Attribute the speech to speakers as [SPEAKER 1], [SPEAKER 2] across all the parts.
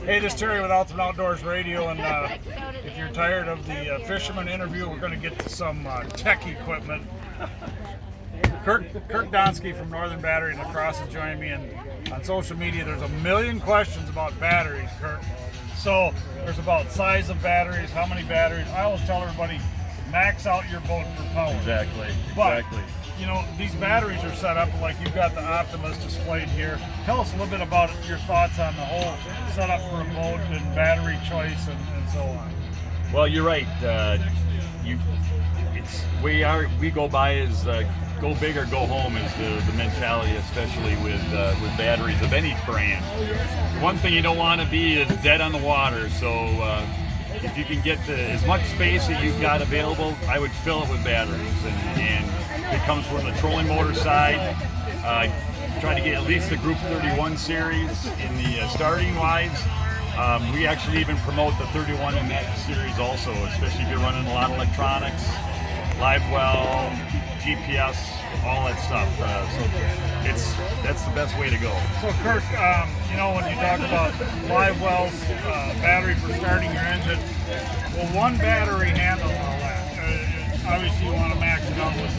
[SPEAKER 1] Hey, this is Terry with Ultimate Outdoors Radio, and if you're tired of the fisherman interview, we're going to get to some tech equipment. Kirk Donsky from Northern Battery and Lacrosse is joining me, and on social media there's a million questions about batteries, Kirk. So there's about size of batteries, how many batteries. I always tell everybody, max out your boat for power.
[SPEAKER 2] Exactly.
[SPEAKER 1] You know, these batteries are set up like you've got the Optimas displayed here. Tell us a little bit about your thoughts on the whole setup for a boat and battery choice and so on.
[SPEAKER 2] Well, you're right. We go by as go big or go home is the mentality, especially with batteries of any brand. One thing you don't want to be is dead on the water. So if you can get as much space that you've got available, I would fill it with batteries. And it comes from the trolling motor side. Try to get at least the Group 31 series in the starting wise. We actually even promote the 31 in that series also, especially if you're running a lot of electronics, live well, GPS, all that stuff. So that's the best way to go.
[SPEAKER 1] So Kirk, you know, when you talk about live wells, battery for starting your engine, will one battery handle all that? Obviously you want to max it out with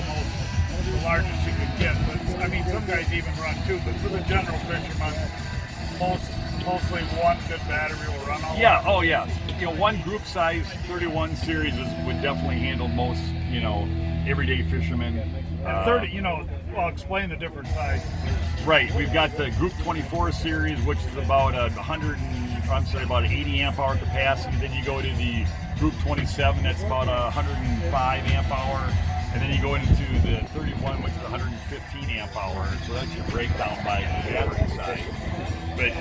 [SPEAKER 1] the largest you could get, but I mean some guys even run two, but for the general fisherman, mostly one good battery will run all that.
[SPEAKER 2] Oh yeah. You know, one group size 31 series would definitely handle most, you know, everyday fishermen.
[SPEAKER 1] And 30, you know, well, explain the different sizes.
[SPEAKER 2] Right, we've got the Group 24 series, which is about about 80 amp hour capacity. Then you go to the Group 27, that's about 105 amp hour. And then you go into the 31, which is 115 amp hour. So that's your breakdown by the battery size. But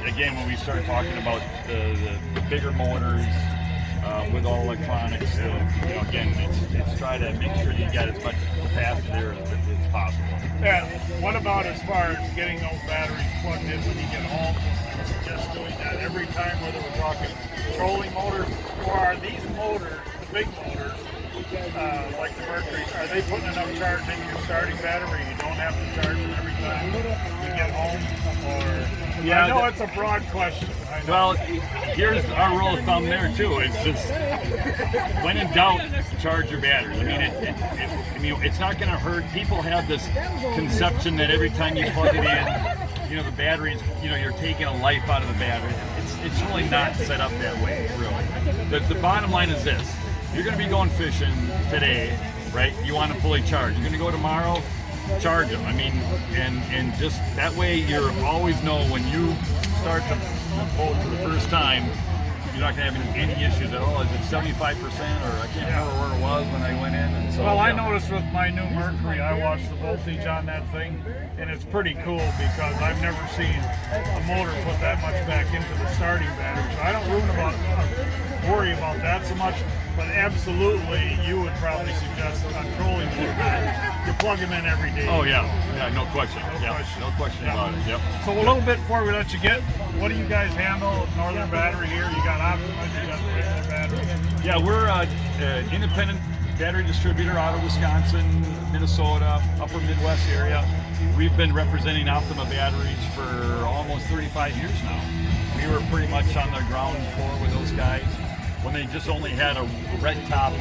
[SPEAKER 2] again, when we start talking about the bigger motors with all electronics, you know, again, it's try to make sure you get as much capacity there as possible.
[SPEAKER 1] And what about as far as getting those batteries plugged in when you get home? Just doing that every time, whether we're talking trolling motors, or are these motors, the big motors, like the Mercury, are they putting enough charge in your starting battery? You don't have to charge it every time you get home? Or I know it's a broad question.
[SPEAKER 2] Well, here's our rule of thumb there too. It's just when in doubt, charge your battery. I mean, it's not going to hurt. People have this conception that every time you plug it in, you know, the batteries, you know, you're taking a life out of the battery. It's really not set up that way, really. The bottom line is this. You're going to be going fishing today, right? You want to fully charge. You're going to go tomorrow, charge them. I mean, and just that way you always know when you start the boat for the first time, you're not going to have any issues at all. Is it 75% or I can't remember where it was when I went in. And so,
[SPEAKER 1] well, I noticed with my new Mercury, I watched the voltage on that thing, and it's pretty cool because I've never seen a motor put that much back into the starting battery. So I don't worry about that so much, but absolutely you would probably suggest on trolling motor you plug them in every day.
[SPEAKER 2] Oh yeah, no question. No question about it. Yep.
[SPEAKER 1] So a little bit before we let you get, what do you guys handle? Northern Battery here. You got Optima, you got regular battery.
[SPEAKER 2] Yeah, we're an independent battery distributor out of Wisconsin, Minnesota, upper Midwest area. We've been representing Optima Batteries for almost 35 years now. We were pretty much on the ground floor with those guys when they just only had a red top,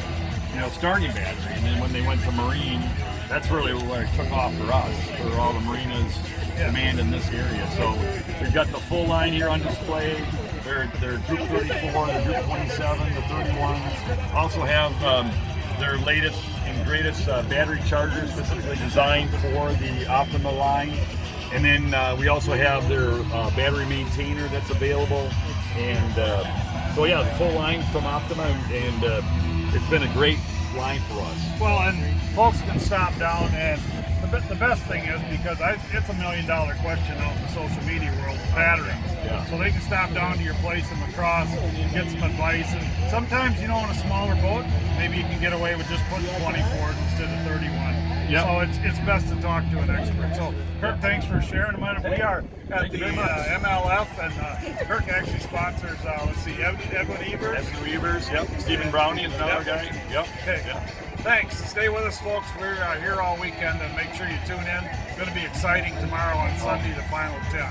[SPEAKER 2] you know, starting battery, and then when they went to marine, that's really where it took off for us, for all the marinas demand in this area. So we've got the full line here on display. They're Group 34, the Group 27, the 31s. Also have their latest and greatest battery charger specifically designed for the Optima line. And then we also have their battery maintainer that's available. And so yeah, the full line from Optima, and it's been a great line for us.
[SPEAKER 1] Well, and folks can stop down, and the best thing is, because it's $1 million question out in the social media world, batteries.
[SPEAKER 2] Yeah.
[SPEAKER 1] So they can stop down to your place in Lacrosse and get some advice. And sometimes, you know, in a smaller boat, maybe you can get away with just putting 24 instead of 31.
[SPEAKER 2] Yep.
[SPEAKER 1] So it's best to talk to an expert. So Kirk, thanks for sharing. We are at the MLF, and Kirk actually sponsors, Edwin Evers.
[SPEAKER 2] Yep. Stephen Brownie is another guy. Yep.
[SPEAKER 1] Okay. Yep. Thanks. Stay with us, folks. We're here all weekend, and make sure you tune in. It's going to be exciting tomorrow on Sunday, the final 10.